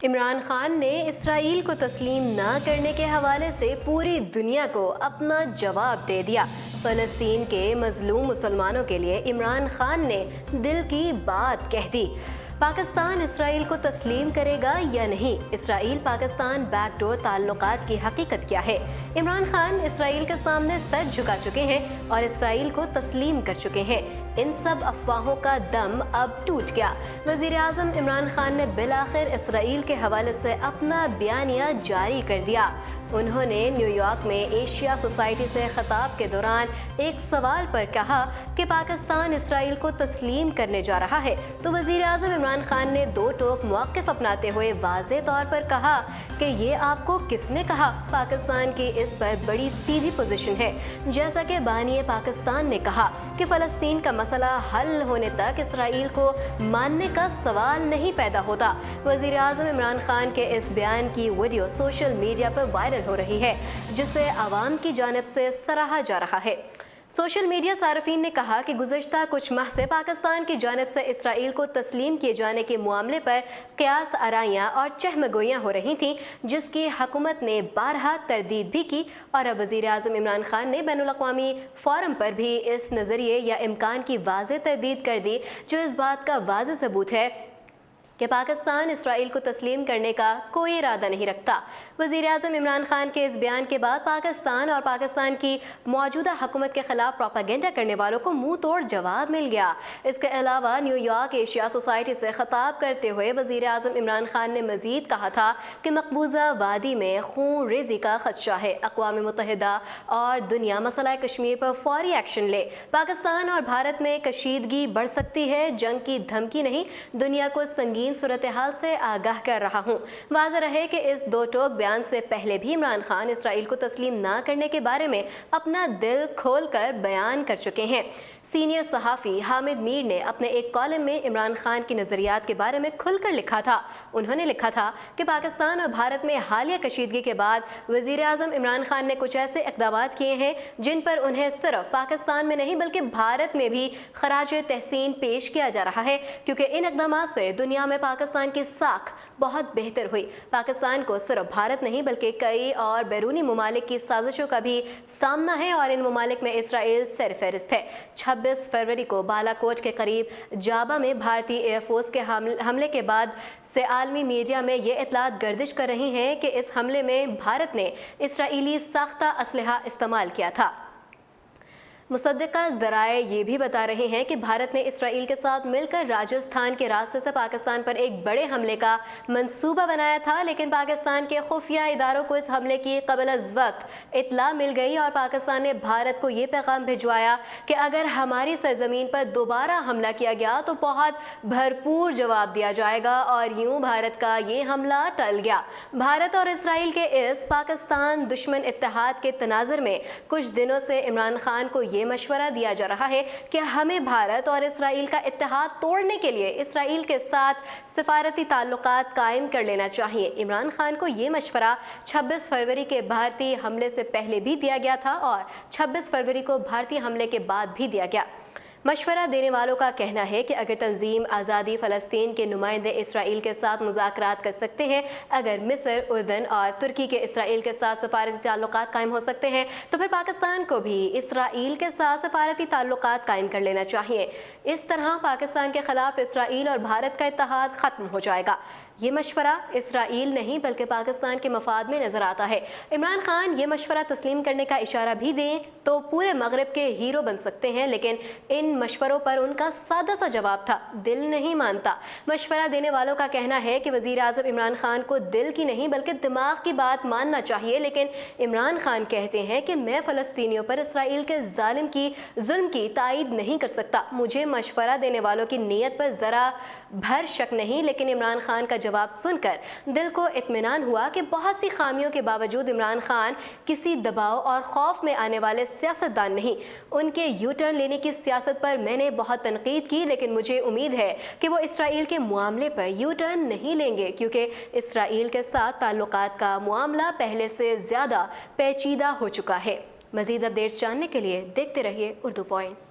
इमरान खान ने इसराइल को तस्लीम न करने के हवाले से पूरी दुनिया को अपना जवाब दे दिया। फ़लस्तीन के मज़लूम मुसलमानों के लिए इमरान खान ने दिल की बात कह दी। पाकिस्तान इसराइल को तस्लीम करेगा या नहीं? इसराइल पाकिस्तान बैकडोर ताल्लुकात की हकीकत क्या है? इमरान खान इसराइल के सामने सर झुका चुके हैं और इसराइल को तस्लीम कर चुके हैं। इन सब अफवाहों का दम अब टूट गया। वज़ीर आज़म इमरान खान ने बिलाखिर इसराइल के हवाले से अपना बयानिया जारी कर दिया। उन्होंने न्यूयॉर्क में एशिया सोसाइटी से खिताब के दौरान एक सवाल पर कहा कि पाकिस्तान इसराइल को तस्लीम करने जा रहा है, तो वज़ीर आज़म इमरान खान ने दो टोक मौक़िफ़ अपनाते हुए वाज़े तौर पर कहा कि ये आपको किसने कहा? पाकिस्तान की इस पर बड़ी सीधी पोजीशन है। जैसा कि बानी पाकिस्तान ने कहा कि फ़लस्तीन का मसला हल होने तक इसराइल को मानने का सवाल नहीं पैदा होता। वज़ीर आज़म इमरान खान के इस बयान की वीडियो सोशल मीडिया पर वायरल हो रही है, जिसे आवाम की जानिब से सराहा जा रहा है। सोशल मीडिया सार्फिन ने कहा कि गुज़श्ता कुछ माह से पाकिस्तान की जानिब से इसराइल को तस्लीम किए जाने के मामले पर क़यास आराइयाँ और चहमगोइयाँ हो रही थीं, जिसकी हुकूमत ने बारहा तरदीद भी की। और अब वज़ीर आज़म इमरान खान ने बैनुल अक़वामी फ़ोरम पर भी इस नज़रिए या इम्कान की वाज़ेह तरदीद कर दी, जो इस बात का वाज़ेह सबूत है कि पाकिस्तान इसराइल को तस्लीम करने का कोई इरादा नहीं रखता। वज़ीर आज़म इमरान खान के इस बयान के बाद पाकिस्तान और पाकिस्तान की मौजूदा हुकूमत के ख़िलाफ़ प्रोपेगेंडा करने वालों को मुंह तोड़ जवाब मिल गया। इसके अलावा न्यूयॉर्क एशिया सोसाइटी से ख़िताब करते हुए वज़ीर आज़म इमरान खान ने मज़ीद कहा था कि मकबूजा वादी में खून रेज़ी का ख़दशा है। अक़वाम मुत्तहिदा और दुनिया मसला कश्मीर पर फ़ौरी एक्शन ले। पाकिस्तान और भारत में कशीदगी बढ़ सकती है, जंग की धमकी नहीं, दुनिया को संगीन सूरत हाल से आगाह कर रहा हूँ। वाज़ेह रहे कि इस दो टोक बयान से पहले भी इमरान खान इसराइल को तस्लीम ना करने के बारे में अपना दिल खोल कर बयान कर चुके हैं। सीनियर सहाफ़ी हामिद मीर ने अपने एक कॉलम में इमरान खान की नज़रियात के बारे में खुलकर लिखा था। उन्होंने लिखा था कि पाकिस्तान और भारत में हालिया कशीदगी के बाद वज़ीर आज़म इमरान खान ने कुछ ऐसे इक़दामात किए हैं जिन पर उन्हें सिर्फ पाकिस्तान में नहीं बल्कि भारत में भी खराज तहसीन पेश किया जा रहा है, क्योंकि इन इक़दामात से दुनिया में पाकिस्तान की साख बहुत बेहतर हुई। पाकिस्तान को सिर्फ भारत नहीं बल्कि कई और बैरूनी ममालिक की साजिशों का भी सामना है और इन ममालिक में इसराइल सरफहरिस्त है। 26 फरवरी को बालाकोट के करीब जाबा में भारतीय एयरफोर्स के हमले के बाद से आलमी मीडिया में ये इतलात गर्दिश कर रही हैं कि इस हमले में भारत ने इसराइली साख्ता असलहा इस्तेमाल किया था। मुसद्दिक़ा ज़राए ये भी बता रहे हैं कि भारत ने इसराइल के साथ मिलकर राजस्थान के रास्ते से पाकिस्तान पर एक बड़े हमले का मंसूबा बनाया था, लेकिन पाकिस्तान के खुफिया इदारों को इस हमले की क़ब्ल अज़ वक्त इत्तला मिल गई और पाकिस्तान ने भारत को ये पैगाम भिजवाया कि अगर हमारी सरजमीन पर दोबारा हमला किया गया तो बहुत भरपूर जवाब दिया जाएगा। और यूँ भारत का ये हमला टल गया। भारत और इसराइल के इस पाकिस्तान दुश्मन इत्तेहाद के तनाज़ुर में कुछ दिनों से इमरान खान को ये मशवरा दिया जा रहा है कि हमें भारत और इसराइल का इत्तेहाद तोड़ने के लिए इसराइल के साथ सिफारती ताल्लुकात कायम कर लेना चाहिए। इमरान खान को ये मशवरा 26 फरवरी के भारतीय हमले से पहले भी दिया गया था और 26 फरवरी को भारतीय हमले के बाद भी दिया गया। मशवरा देने वालों का कहना है कि अगर तंजीम आज़ादी फ़लस्तीन के नुमाइंदे इसराइल के साथ मुज़ाकरात कर सकते हैं, अगर मिस्र, उर्दन और तुर्की के इसराइल के साथ सफारती ताल्लुकात कायम हो सकते हैं, तो फिर पाकिस्तान को भी इसराइल के साथ सफारती ताल्लुकात कायम कर लेना चाहिए। इस तरह पाकिस्तान के ख़िलाफ़ इसराइल और भारत का इत्तेहाद ख़त्म हो जाएगा। ये मशवरा इसराइल नहीं बल्कि पाकिस्तान के मफाद में नज़र आता है। इमरान खान ये मशवरा तस्लीम करने का इशारा भी दें तो पूरे मगरब के हीरो बन सकते हैं, लेकिन इन मशवरों पर उनका सादा सा जवाब था, दिल नहीं मानता। मशवरा देने वालों का कहना है कि वज़ीर आज़म इमरान खान को दिल की नहीं बल्कि दिमाग की बात मानना चाहिए, लेकिन इमरान खान कहते हैं कि मैं फ़लस्तीनियों पर इसराइल के जुल्म की तायद नहीं कर सकता। मुझे मशवरा देने वालों की नीयत पर ज़रा भर शक नहीं, लेकिन इमरान खान का जवाब सुनकर दिल को इत्मीनान हुआ कि बहुत सी खामियों के बावजूद इमरान खान किसी दबाव और खौफ में आने वाले सियासतदान नहीं। उनके यू टर्न लेने की सियासत पर मैंने बहुत तनकीद की, लेकिन मुझे उम्मीद है कि वो इसराइल के मामले पर यू टर्न नहीं लेंगे, क्योंकि इसराइल के साथ ताल्लुकात का मामला पहले से ज़्यादा पेचीदा हो चुका है। मज़ीद अपडेट्स जानने के लिए देखते रहिए उर्दू पॉइंट।